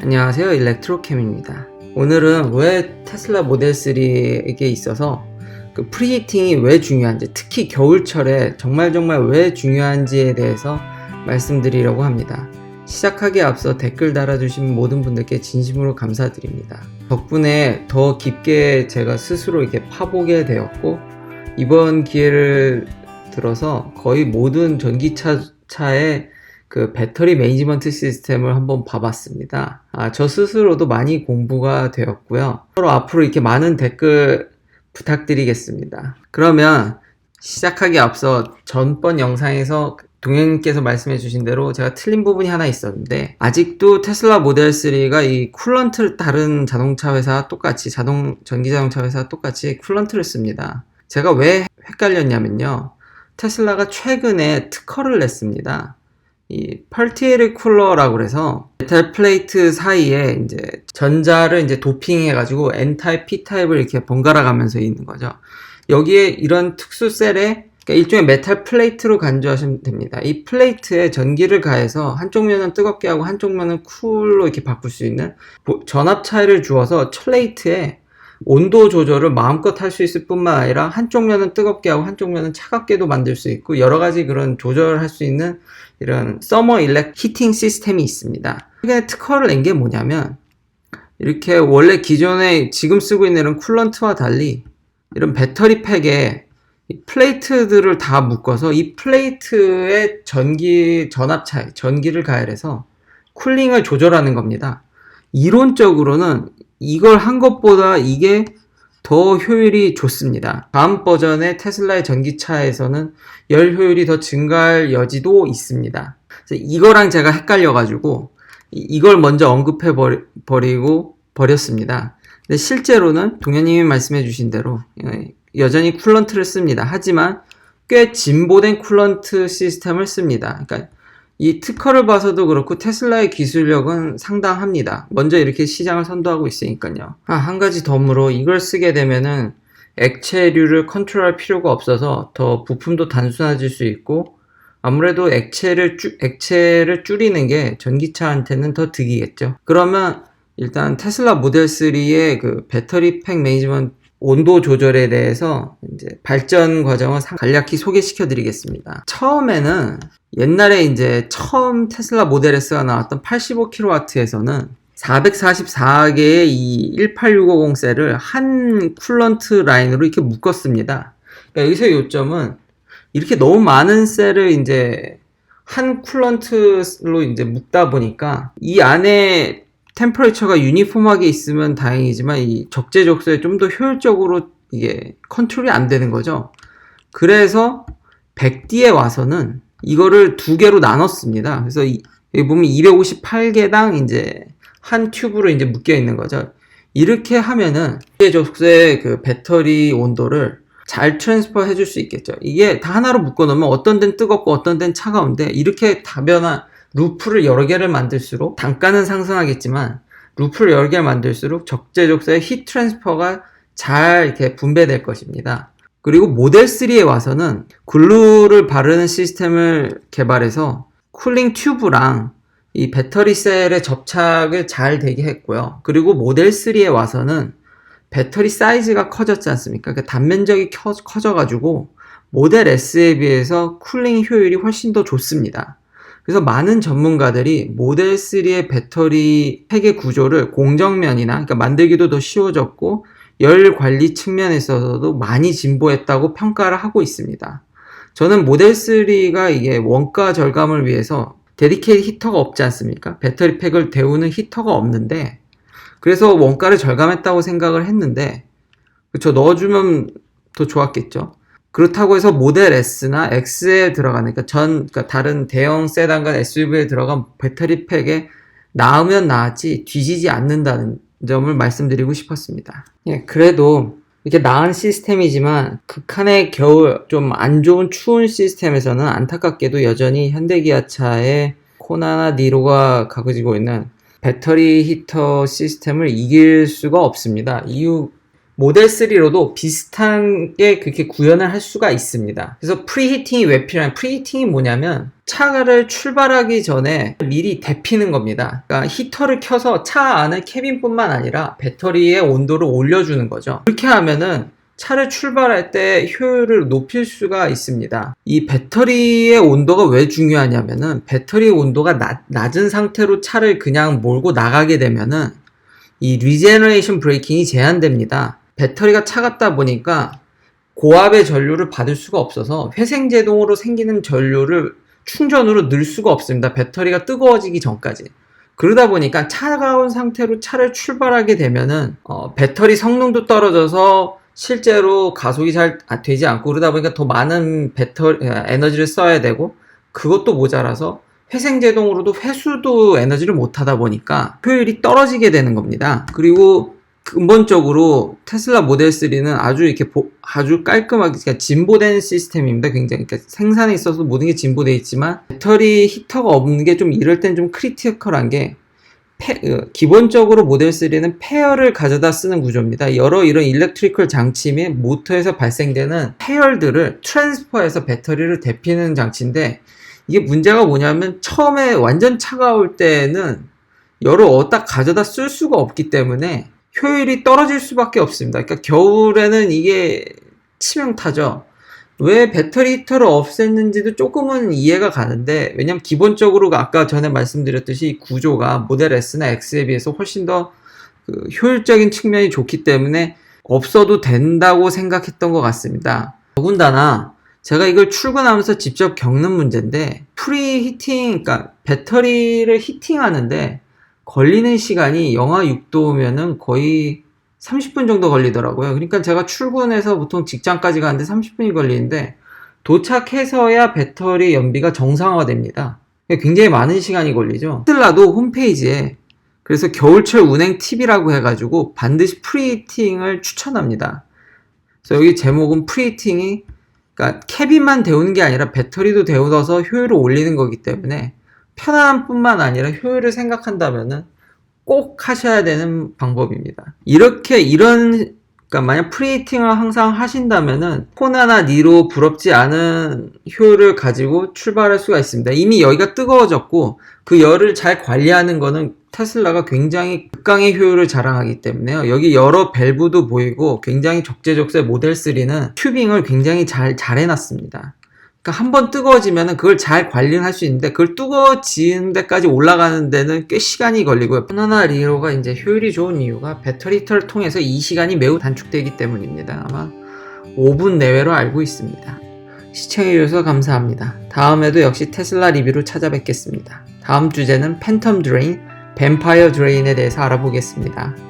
안녕하세요, 일렉트로캠입니다. 오늘은 왜 테슬라 모델 3에게 있어서 그 프리히팅이 왜 중요한지, 특히 겨울철에 정말 왜 중요한지에 대해서 말씀드리려고 합니다. 시작하기에 앞서 댓글 달아주신 모든 분들께 진심으로 감사드립니다. 덕분에 더 깊게 제가 스스로 이렇게 파보게 되었고, 이번 기회를 들어서 거의 모든 전기차의 그 배터리 매니지먼트 시스템을 한번 봐봤습니다. 저 스스로도 많이 공부가 되었고요. 서로 앞으로 이렇게 많은 댓글 부탁드리겠습니다. 그러면 시작하기 앞서 전번 영상에서 동현님께서 말씀해 주신 대로 제가 틀린 부분이 하나 있었는데, 아직도 테슬라 모델 3가 이 쿨런트를 다른 자동차 회사와 똑같이 전기 자동차 회사와 똑같이 쿨런트를 씁니다. 제가 왜 헷갈렸냐면요, 테슬라가 최근에 특허를 냈습니다. 이 펄티에르 쿨러라고 해서 메탈 플레이트 사이에 이제 전자를 이제 도핑해가지고 N타입, P타입을 이렇게 번갈아 가면서 있는 거죠. 여기에 이런 특수 셀에, 그러니까 일종의 메탈 플레이트로 간주하시면 됩니다. 이 플레이트에 전기를 가해서 한쪽 면은 뜨겁게 하고 한쪽 면은 쿨로 이렇게 바꿀 수 있는 전압 차이를 주어서 플레이트에 온도 조절을 마음껏 할 수 있을 뿐만 아니라 한쪽 면은 뜨겁게 하고 한쪽 면은 차갑게도 만들 수 있고, 여러 가지 그런 조절을 할 수 있는 이런 서머 일렉 히팅 시스템이 있습니다. 최근에 특허를 낸 게 뭐냐면, 이렇게 원래 기존에 지금 쓰고 있는 이런 쿨런트와 달리 이런 배터리 팩에 이 플레이트들을 다 묶어서 이 플레이트의 전압 차이, 전기를 가열해서 쿨링을 조절하는 겁니다. 이론적으로는 이걸 한 것보다 이게 더 효율이 좋습니다. 다음 버전의 테슬라의 전기차에서는 열 효율이 더 증가할 여지도 있습니다. 그래서 이거랑 제가 헷갈려가지고 이걸 먼저 언급해 버렸습니다. 근데 실제로는 동현님이 말씀해 주신 대로 여전히 쿨런트를 씁니다. 하지만 꽤 진보된 쿨런트 시스템을 씁니다. 그러니까 이 특허를 봐서도 그렇고 테슬라의 기술력은 상당합니다. 먼저 이렇게 시장을 선도하고 있으니까요. 한 가지 덤으로 이걸 쓰게 되면은 액체류를 컨트롤할 필요가 없어서 더 부품도 단순해질 수 있고, 아무래도 액체를 줄이는 게 전기차한테는 더 득이겠죠. 그러면 일단 테슬라 모델 3의 그 배터리 팩 매니지먼트 온도 조절에 대해서 이제 발전 과정을 간략히 소개시켜 드리겠습니다. 처음에는 옛날에 이제 처음 테슬라 모델 S가 나왔던 85kW에서는 444개의 이 18650 셀을 한 쿨런트 라인으로 이렇게 묶었습니다. 그러니까 여기서 요점은 이렇게 너무 많은 셀을 이제 한 쿨런트로 이제 묶다 보니까 이 안에 템퍼레처가 유니폼하게 있으면 다행이지만 이 적재적소에 좀 더 효율적으로 이게 컨트롤이 안 되는 거죠. 그래서 100D에 와서는 이거를 두 개로 나눴습니다. 그래서 여기 보면 258개당 이제 한 튜브로 이제 묶여 있는 거죠. 이렇게 하면은 적재적소의 그 배터리 온도를 잘 트랜스퍼 해줄 수 있겠죠. 이게 다 하나로 묶어 놓으면 어떤 데는 뜨겁고 어떤 데는 차가운데, 이렇게 다변화 루프를 여러 개를 만들수록 단가는 상승하겠지만 루프를 여러 개를 만들수록 적재적소의 히트 트랜스퍼가 잘 이렇게 분배될 것입니다. 그리고 모델 3에 와서는 글루를 바르는 시스템을 개발해서 쿨링 튜브랑 이 배터리 셀의 접착을 잘 되게 했고요. 그리고 모델 3에 와서는 배터리 사이즈가 커졌지 않습니까? 그러니까 단면적이 커져가지고 모델 S에 비해서 쿨링 효율이 훨씬 더 좋습니다. 그래서 많은 전문가들이 모델 3의 배터리 팩의 구조를 공정면이나, 그러니까 만들기도 더 쉬워졌고 열 관리 측면에서도 많이 진보했다고 평가를 하고 있습니다. 저는 모델 3가 이게 원가 절감을 위해서 데디케이트 히터가 없지 않습니까? 배터리 팩을 데우는 히터가 없는데, 그래서 원가를 절감했다고 생각을 했는데, 그쵸, 넣어주면 더 좋았겠죠. 그렇다고 해서 모델 S나 X에 들어가는, 그러니까 다른 대형 세단과 SUV에 들어간 배터리 팩에 나으면 나았지 뒤지지 않는다는 점을 말씀드리고 싶었습니다. 그래도 이렇게 나은 시스템이지만 극한의 겨울, 좀 안 좋은 추운 시스템에서는 안타깝게도 여전히 현대기아차의 코나나 니로가 가지고 있는 배터리 히터 시스템을 이길 수가 없습니다. 모델 3로도 비슷한 게 그렇게 구현을 할 수가 있습니다. 그래서 프리히팅이 왜 필요하냐? 프리히팅이 뭐냐면 차를 출발하기 전에 미리 데피는 겁니다. 그러니까 히터를 켜서 차 안의 캐빈뿐만 아니라 배터리의 온도를 올려주는 거죠. 그렇게 하면은 차를 출발할 때 효율을 높일 수가 있습니다. 이 배터리의 온도가 왜 중요하냐면은 배터리 온도가 낮은 상태로 차를 그냥 몰고 나가게 되면은 이 리제너레이션 브레이킹이 제한됩니다. 배터리가 차갑다 보니까 고압의 전류를 받을 수가 없어서 회생제동으로 생기는 전류를 충전으로 넣을 수가 없습니다. 배터리가 뜨거워지기 전까지. 그러다 보니까 차가운 상태로 차를 출발하게 되면은 배터리 성능도 떨어져서 실제로 가속이 잘 되지 않고, 그러다 보니까 더 많은 에너지를 써야 되고, 그것도 모자라서 회생제동으로도 회수도 에너지를 못하다 보니까 효율이 떨어지게 되는 겁니다. 그리고 근본적으로 테슬라 모델 3는 아주 이렇게 아주 깔끔하게, 그러니까 진보된 시스템입니다. 굉장히, 그러니까 생산에 있어서 모든 게 진보되어 있지만 배터리 히터가 없는 게 좀 이럴 땐 좀 크리티컬한 게, 기본적으로 모델 3는 페어를 가져다 쓰는 구조입니다. 여러 이런 일렉트리컬 장치 및 모터에서 발생되는 페열들을 트랜스퍼해서 배터리를 데피는 장치인데, 이게 문제가 뭐냐면 처음에 완전 차가울 때는 열을 어디다 가져다 쓸 수가 없기 때문에 효율이 떨어질 수밖에 없습니다. 그러니까 겨울에는 이게 치명타죠. 왜 배터리 히터를 없앴는지도 조금은 이해가 가는데, 왜냐면 기본적으로 아까 전에 말씀드렸듯이 구조가 모델 S나 X에 비해서 훨씬 더 효율적인 측면이 좋기 때문에 없어도 된다고 생각했던 것 같습니다. 더군다나 제가 이걸 출근하면서 직접 겪는 문제인데, 프리히팅, 그러니까 배터리를 히팅하는데 걸리는 시간이 영하 6도면은 거의 30분 정도 걸리더라고요. 그러니까 제가 출근해서 보통 직장까지 가는데 30분이 걸리는데, 도착해서야 배터리 연비가 정상화됩니다. 굉장히 많은 시간이 걸리죠. 테슬라도 홈페이지에 그래서 겨울철 운행 팁이라고 해가지고 반드시 프리히팅을 추천합니다. 그래서 여기 제목은 프리히팅이, 그러니까 캐빈만 데우는 게 아니라 배터리도 데워서 효율을 올리는 거기 때문에 편안함 뿐만 아니라 효율을 생각한다면은 꼭 하셔야 되는 방법입니다. 그러니까 만약 프리히팅을 항상 하신다면은 코나나 니로 부럽지 않은 효율을 가지고 출발할 수가 있습니다. 이미 여기가 뜨거워졌고 그 열을 잘 관리하는 거는 테슬라가 굉장히 극강의 효율을 자랑하기 때문에요. 여기 여러 밸브도 보이고 굉장히 적재적소의 모델 3는 튜빙을 굉장히 잘 해놨습니다. 그러니까 한번 뜨거워지면은 그걸 잘 관리를 할 수 있는데, 그걸 뜨거워지는 데까지 올라가는 데는 꽤 시간이 걸리고요. 코나나 니로가 이제 효율이 좋은 이유가 배터리 히터를 통해서 이 시간이 매우 단축되기 때문입니다. 아마 5분 내외로 알고 있습니다. 시청해주셔서 감사합니다. 다음에도 역시 테슬라 리뷰로 찾아뵙겠습니다. 다음 주제는 팬텀 드레인, 뱀파이어 드레인에 대해서 알아보겠습니다.